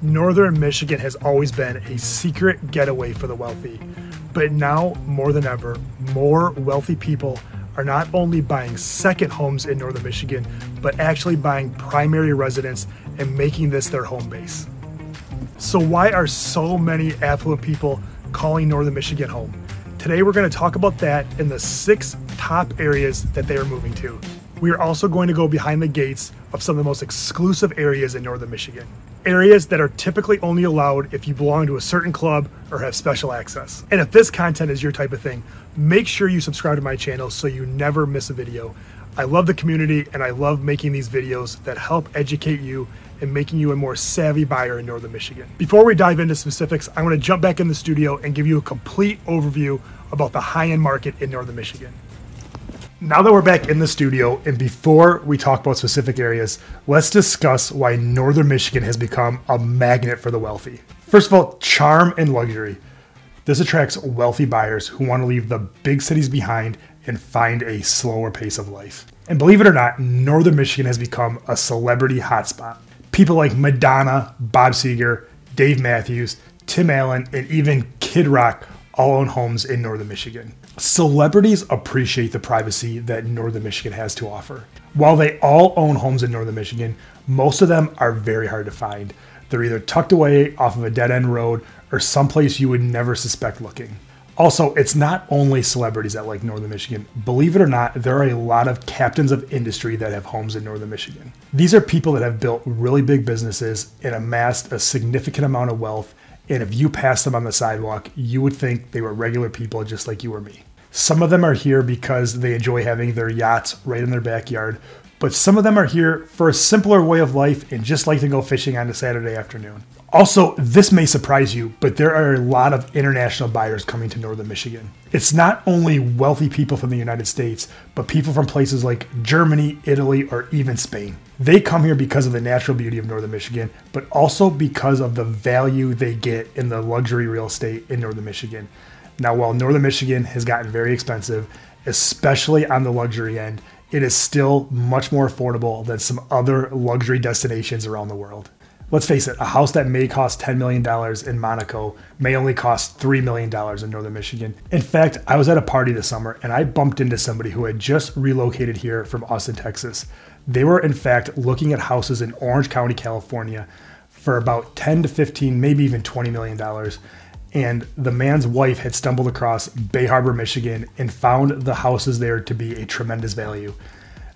Northern Michigan has always been a secret getaway for the wealthy, but now more than ever, more wealthy people are not only buying second homes in Northern Michigan, but actually buying primary residence and making this their home base. So why are so many affluent people calling Northern Michigan home? Today we're going to talk about that in the 6 top areas that they are moving to. We are also going to go behind the gates of some of the most exclusive areas in Northern Michigan. Areas that are typically only allowed if you belong to a certain club or have special access. And if this content is your type of thing, make sure you subscribe to my channel so you never miss a video. I love the community and I love making these videos that help educate you and making you a more savvy buyer in Northern Michigan. Before we dive into specifics, I want to jump back in the studio and give you a complete overview about the high-end market in Northern Michigan. Now that we're back in the studio, and before we talk about specific areas, let's discuss why Northern Michigan has become a magnet for the wealthy. First of all, charm and luxury. This attracts wealthy buyers who want to leave the big cities behind and find a slower pace of life. And believe it or not, Northern Michigan has become a celebrity hotspot. People like Madonna, Bob Seger, Dave Matthews, Tim Allen, and even Kid Rock all own homes in Northern Michigan. Celebrities appreciate the privacy that Northern Michigan has to offer. While they all own homes in Northern Michigan, most of them are very hard to find. They're either tucked away off of a dead-end road or someplace you would never suspect looking. Also, it's not only celebrities that like Northern Michigan. Believe it or not, there are a lot of captains of industry that have homes in Northern Michigan. These are people that have built really big businesses and amassed a significant amount of wealth, and if you passed them on the sidewalk, you would think they were regular people just like you or me. Some of them are here because they enjoy having their yachts right in their backyard, but some of them are here for a simpler way of life and just like to go fishing on a Saturday afternoon. Also, this may surprise you, but there are a lot of international buyers coming to Northern Michigan. It's not only wealthy people from the United States, but people from places like Germany, Italy, or even Spain. They come here because of the natural beauty of Northern Michigan, but also because of the value they get in the luxury real estate in Northern Michigan. Now, while Northern Michigan has gotten very expensive, especially on the luxury end, it is still much more affordable than some other luxury destinations around the world. Let's face it, a house that may cost $10 million in Monaco may only cost $3 million in Northern Michigan. In fact, I was at a party this summer and I bumped into somebody who had just relocated here from Austin, Texas. They were in fact looking at houses in Orange County, California for about 10 to 15, maybe even $20 million. And the man's wife had stumbled across Bay Harbor, Michigan and found the houses there to be a tremendous value.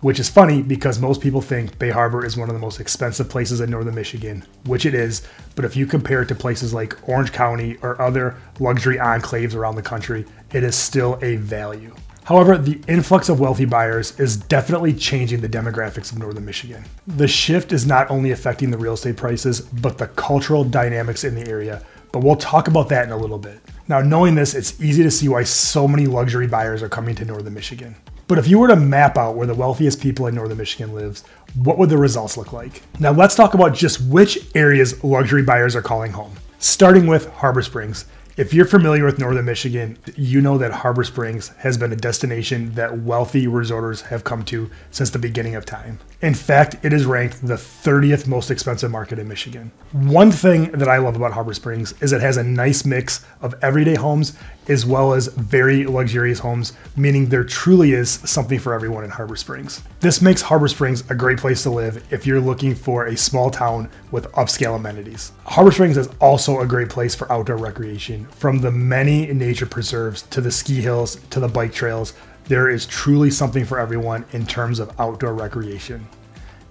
Which is funny because most people think Bay Harbor is one of the most expensive places in Northern Michigan, which it is, but if you compare it to places like Orange County or other luxury enclaves around the country, it is still a value. However, the influx of wealthy buyers is definitely changing the demographics of Northern Michigan. The shift is not only affecting the real estate prices, but the cultural dynamics in the area, but we'll talk about that in a little bit. Now, knowing this, it's easy to see why so many luxury buyers are coming to Northern Michigan. But if you were to map out where the wealthiest people in Northern Michigan lives, what would the results look like? Now let's talk about just which areas luxury buyers are calling home. Starting with Harbor Springs. If you're familiar with Northern Michigan, you know that Harbor Springs has been a destination that wealthy resorters have come to since the beginning of time. In fact, it is ranked the 30th most expensive market in Michigan. One thing that I love about Harbor Springs is it has a nice mix of everyday homes as well as very luxurious homes, meaning there truly is something for everyone in Harbor Springs. This makes Harbor Springs a great place to live if you're looking for a small town with upscale amenities. Harbor Springs is also a great place for outdoor recreation. From the many nature preserves to the ski hills to the bike trails, there is truly something for everyone in terms of outdoor recreation.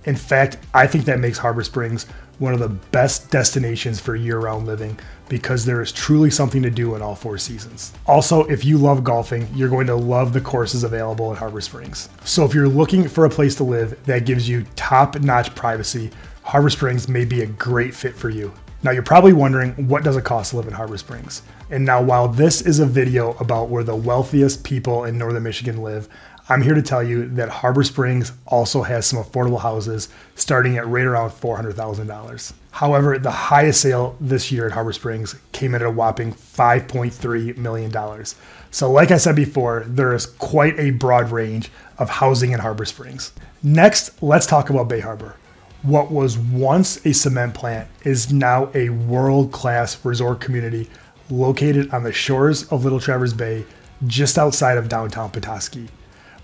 In fact, I think that makes Harbor Springs one of the best destinations for year-round living because there is truly something to do in all 4 seasons. Also, if you love golfing, you're going to love the courses available at Harbor Springs. So if you're looking for a place to live that gives you top-notch privacy, Harbor Springs may be a great fit for you. Now you're probably wondering, what does it cost to live in Harbor Springs? And now while this is a video about where the wealthiest people in Northern Michigan live, I'm here to tell you that Harbor Springs also has some affordable houses starting at right around $400,000. However, the highest sale this year at Harbor Springs came in at a whopping $5.3 million. So like I said before, there is quite a broad range of housing in Harbor Springs. Next, let's talk about Bay Harbor. What was once a cement plant is now a world-class resort community located on the shores of Little Traverse Bay, just outside of downtown Petoskey.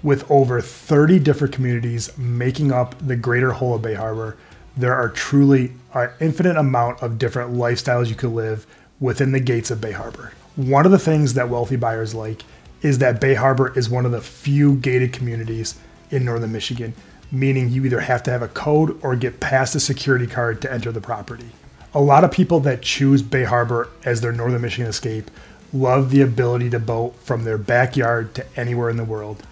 With over 30 different communities making up the greater whole of Bay Harbor, there are truly an infinite amount of different lifestyles you could live within the gates of Bay Harbor. One of the things that wealthy buyers like is that Bay Harbor is one of the few gated communities in northern Michigan, meaning you either have to have a code or get past a security card to enter the property. A lot of people that choose Bay Harbor as their northern Michigan escape love the ability to boat from their backyard to anywhere in the world.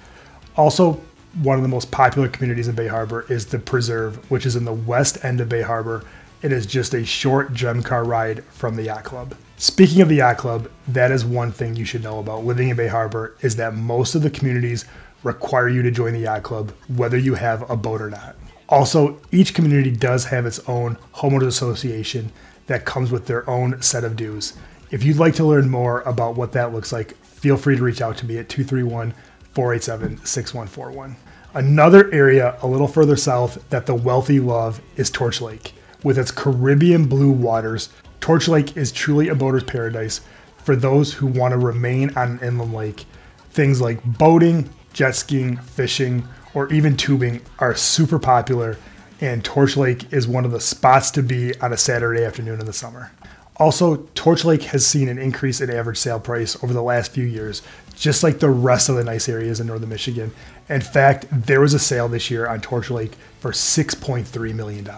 Also, one of the most popular communities in Bay Harbor is the Preserve, which is in the west end of Bay Harbor. It is just a short gem car ride from the yacht club. Speaking of the yacht club, that is one thing you should know about living in Bay Harbor, is that most of the communities require you to join the yacht club, whether you have a boat or not. Also, each community does have its own homeowners association that comes with their own set of dues. If you'd like to learn more about what that looks like, feel free to reach out to me at 231-487-6141. Another area a little further south that the wealthy love is Torch Lake. With its Caribbean blue waters, Torch Lake is truly a boater's paradise for those who want to remain on an inland lake. Things like boating, jet skiing, fishing, or even tubing are super popular, and Torch Lake is one of the spots to be on a Saturday afternoon in the summer. Also, Torch Lake has seen an increase in average sale price over the last few years, just like the rest of the nice areas in northern Michigan. In fact, there was a sale this year on Torch Lake for $6.3 million.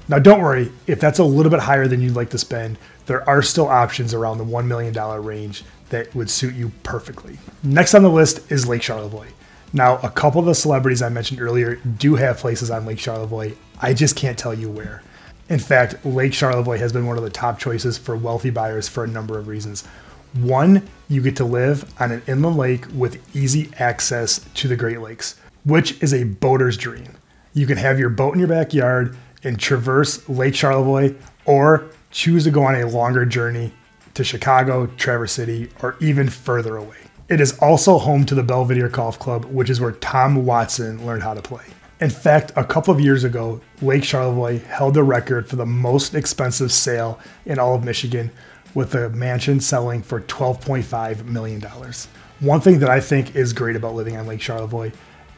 Now, don't worry, if that's a little bit higher than you'd like to spend, there are still options around the $1 million range that would suit you perfectly. Next on the list is Lake Charlevoix. Now, a couple of the celebrities I mentioned earlier do have places on Lake Charlevoix. I just can't tell you where. In fact, Lake Charlevoix has been one of the top choices for wealthy buyers for a number of reasons. One, you get to live on an inland lake with easy access to the Great Lakes, which is a boater's dream. You can have your boat in your backyard and traverse Lake Charlevoix, or choose to go on a longer journey to Chicago, Traverse City, or even further away. It is also home to the Belvedere Golf Club, which is where Tom Watson learned how to play. In fact, a couple of years ago, Lake Charlevoix held the record for the most expensive sale in all of Michigan, with a mansion selling for $12.5 million. One thing that I think is great about living on Lake Charlevoix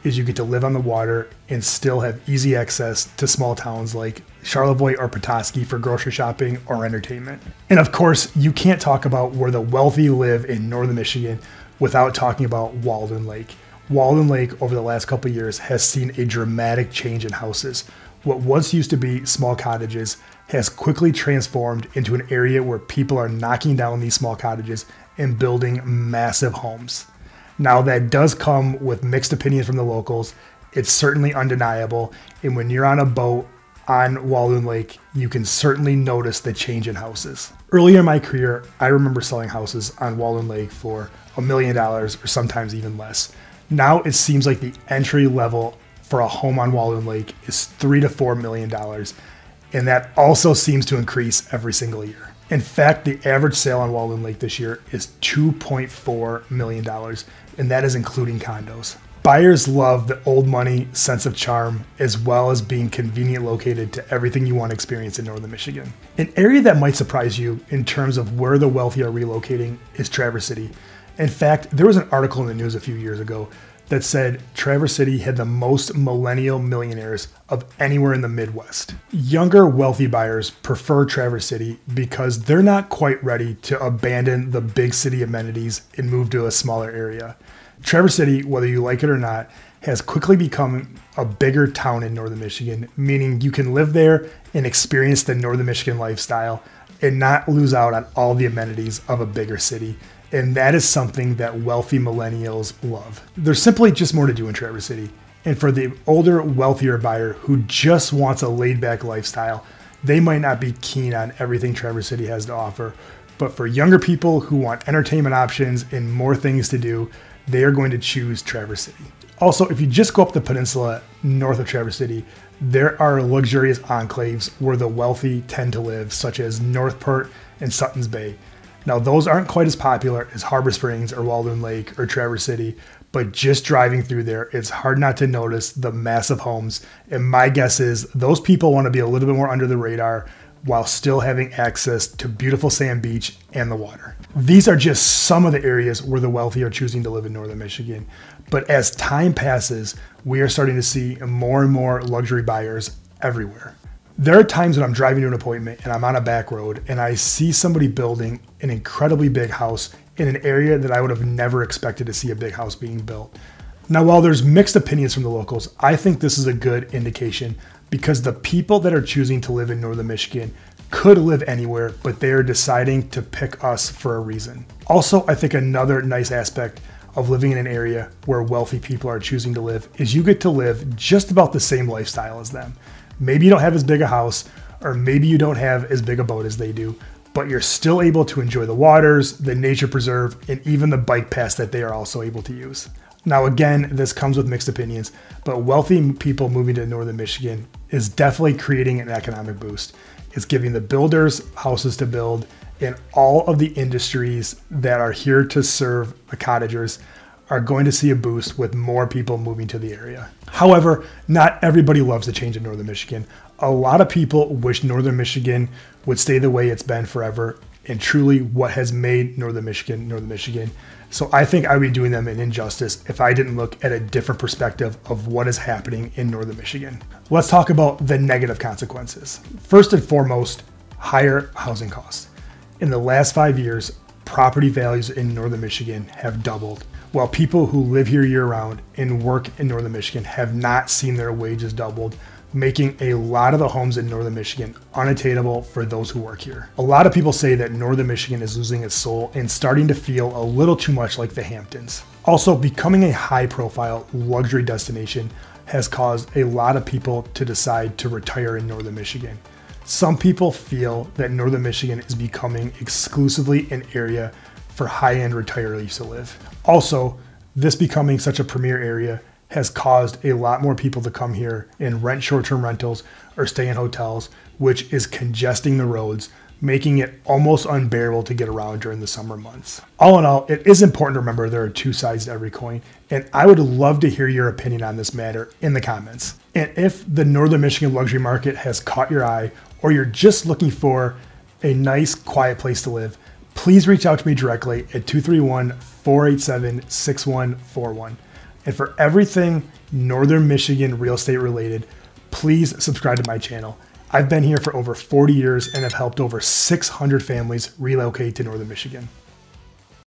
is you get to live on the water and still have easy access to small towns like Charlevoix or Petoskey for grocery shopping or entertainment. And of course, you can't talk about where the wealthy live in northern Michigan without talking about Walloon Lake. Walloon Lake over the last couple of years has seen a dramatic change in houses. What once used to be small cottages has quickly transformed into an area where people are knocking down these small cottages and building massive homes. Now, that does come with mixed opinions from the locals. It's certainly undeniable. And when you're on a boat on Walloon Lake, you can certainly notice the change in houses. Earlier in my career, I remember selling houses on Walloon Lake for $1 million or sometimes even less. Now it seems like the entry level for a home on Walloon Lake is $3 to $4 million. And that also seems to increase every single year. In fact, the average sale on Walloon Lake this year is $2.4 million, and that is including condos. Buyers love the old money sense of charm, as well as being convenient located to everything you want to experience in northern Michigan. An area that might surprise you in terms of where the wealthy are relocating is Traverse City. In fact, there was an article in the news a few years ago that said Traverse City had the most millennial millionaires of anywhere in the Midwest. Younger wealthy buyers prefer Traverse City because they're not quite ready to abandon the big city amenities and move to a smaller area. Traverse City, whether you like it or not, has quickly become a bigger town in northern Michigan, meaning you can live there and experience the northern Michigan lifestyle and not lose out on all the amenities of a bigger city. And that is something that wealthy millennials love. There's simply just more to do in Traverse City. And for the older, wealthier buyer who just wants a laid-back lifestyle, they might not be keen on everything Traverse City has to offer. But for younger people who want entertainment options and more things to do, they are going to choose Traverse City. Also, if you just go up the peninsula north of Traverse City, there are luxurious enclaves where the wealthy tend to live, such as Northport and Sutton's Bay. Now, those aren't quite as popular as Harbor Springs or Walloon Lake or Traverse City, but just driving through there, it's hard not to notice the massive homes. And my guess is those people want to be a little bit more under the radar while still having access to beautiful sand beach and the water. These are just some of the areas where the wealthy are choosing to live in northern Michigan. But as time passes, we are starting to see more and more luxury buyers everywhere. There are times when I'm driving to an appointment and I'm on a back road and I see somebody building an incredibly big house in an area that I would have never expected to see a big house being built. Now, while there's mixed opinions from the locals, I think this is a good indication because the people that are choosing to live in northern Michigan could live anywhere, but they are deciding to pick us for a reason. Also, I think another nice aspect of living in an area where wealthy people are choosing to live is you get to live just about the same lifestyle as them. Maybe you don't have as big a house, or maybe you don't have as big a boat as they do, but you're still able to enjoy the waters, the nature preserve, and even the bike paths that they are also able to use. Now, again, this comes with mixed opinions, but wealthy people moving to northern Michigan is definitely creating an economic boost. It's giving the builders houses to build, and all of the industries that are here to serve the cottagers are going to see a boost with more people moving to the area. However, not everybody loves the change in northern Michigan. A lot of people wish northern Michigan would stay the way it's been forever, and truly what has made northern Michigan. So I think I would be doing them an injustice if I didn't look at a different perspective of what is happening in northern Michigan. Let's talk about the negative consequences. First and foremost, higher housing costs. In the last 5 years, property values in northern Michigan have doubled, while people who live here year-round and work in northern Michigan have not seen their wages doubled, making a lot of the homes in northern Michigan unattainable for those who work here. A lot of people say that northern Michigan is losing its soul and starting to feel a little too much like the Hamptons. Also, becoming a high-profile luxury destination has caused a lot of people to decide to retire in northern Michigan. Some people feel that northern Michigan is becoming exclusively an area for high-end retirees to live. Also, this becoming such a premier area has caused a lot more people to come here and rent short-term rentals or stay in hotels, which is congesting the roads, making it almost unbearable to get around during the summer months. All in all, it is important to remember there are two sides to every coin, and I would love to hear your opinion on this matter in the comments. And if the northern Michigan luxury market has caught your eye, or you're just looking for a nice, quiet place to live, please reach out to me directly at 231-487-6141. And for everything northern Michigan real estate related, please subscribe to my channel. I've been here for over 40 years and have helped over 600 families relocate to northern Michigan.